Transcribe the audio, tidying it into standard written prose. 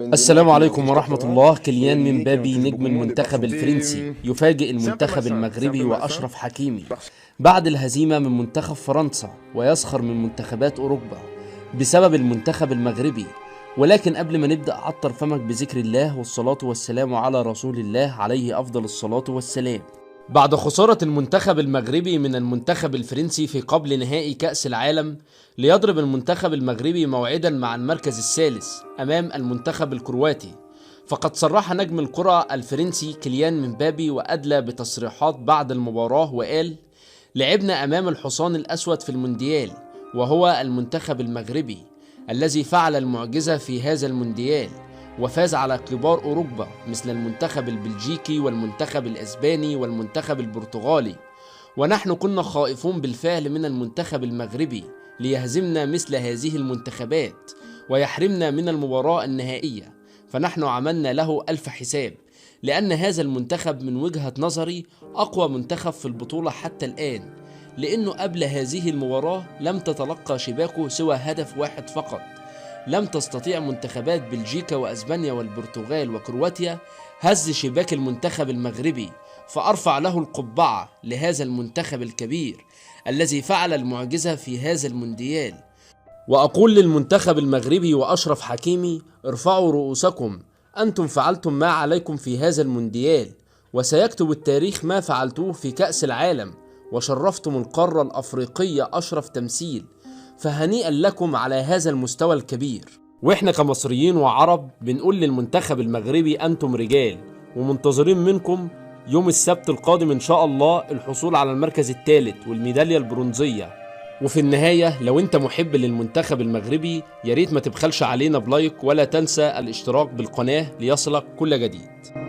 السلام عليكم ورحمة الله. كيليان مبابي نجم المنتخب الفرنسي يفاجئ المنتخب المغربي وأشرف حكيمي بعد الهزيمة من منتخب فرنسا، ويسخر من منتخبات أوروبا بسبب المنتخب المغربي. ولكن قبل ما نبدأ عطر فمك بذكر الله والصلاة والسلام على رسول الله عليه أفضل الصلاة والسلام. بعد خسارة المنتخب المغربي من المنتخب الفرنسي في قبل نهائي كأس العالم، ليضرب المنتخب المغربي موعدا مع المركز الثالث أمام المنتخب الكرواتي. فقد صرح نجم الكرة الفرنسي كيليان مبابي وأدلى بتصريحات بعد المباراة وقال: لعبنا أمام الحصان الأسود في المونديال، وهو المنتخب المغربي الذي فعل المعجزة في هذا المونديال، وفاز على كبار أوروبا مثل المنتخب البلجيكي والمنتخب الإسباني والمنتخب البرتغالي. ونحن كنا خائفون بالفعل من المنتخب المغربي ليهزمنا مثل هذه المنتخبات ويحرمنا من المباراة النهائية. فنحن عملنا له ألف حساب، لأن هذا المنتخب من وجهة نظري أقوى منتخب في البطولة حتى الآن، لأنه قبل هذه المباراة لم تتلقى شباكه سوى هدف واحد فقط. لم تستطيع منتخبات بلجيكا وأسبانيا والبرتغال وكرواتيا هز شباك المنتخب المغربي، فأرفع له القبعة لهذا المنتخب الكبير الذي فعل المعجزة في هذا المونديال. وأقول للمنتخب المغربي وأشرف حكيمي: ارفعوا رؤوسكم، أنتم فعلتم ما عليكم في هذا المونديال، وسيكتب التاريخ ما فعلتوه في كأس العالم، وشرفتم القارة الأفريقية أشرف تمثيل، فهنيئا لكم على هذا المستوى الكبير. واحنا كمصريين وعرب بنقول للمنتخب المغربي: أنتم رجال، ومنتظرين منكم يوم السبت القادم إن شاء الله الحصول على المركز الثالث والميدالية البرونزية. وفي النهاية، لو انت محب للمنتخب المغربي ياريت ما تبخلش علينا بلايك، ولا تنسى الاشتراك بالقناة ليصلك كل جديد.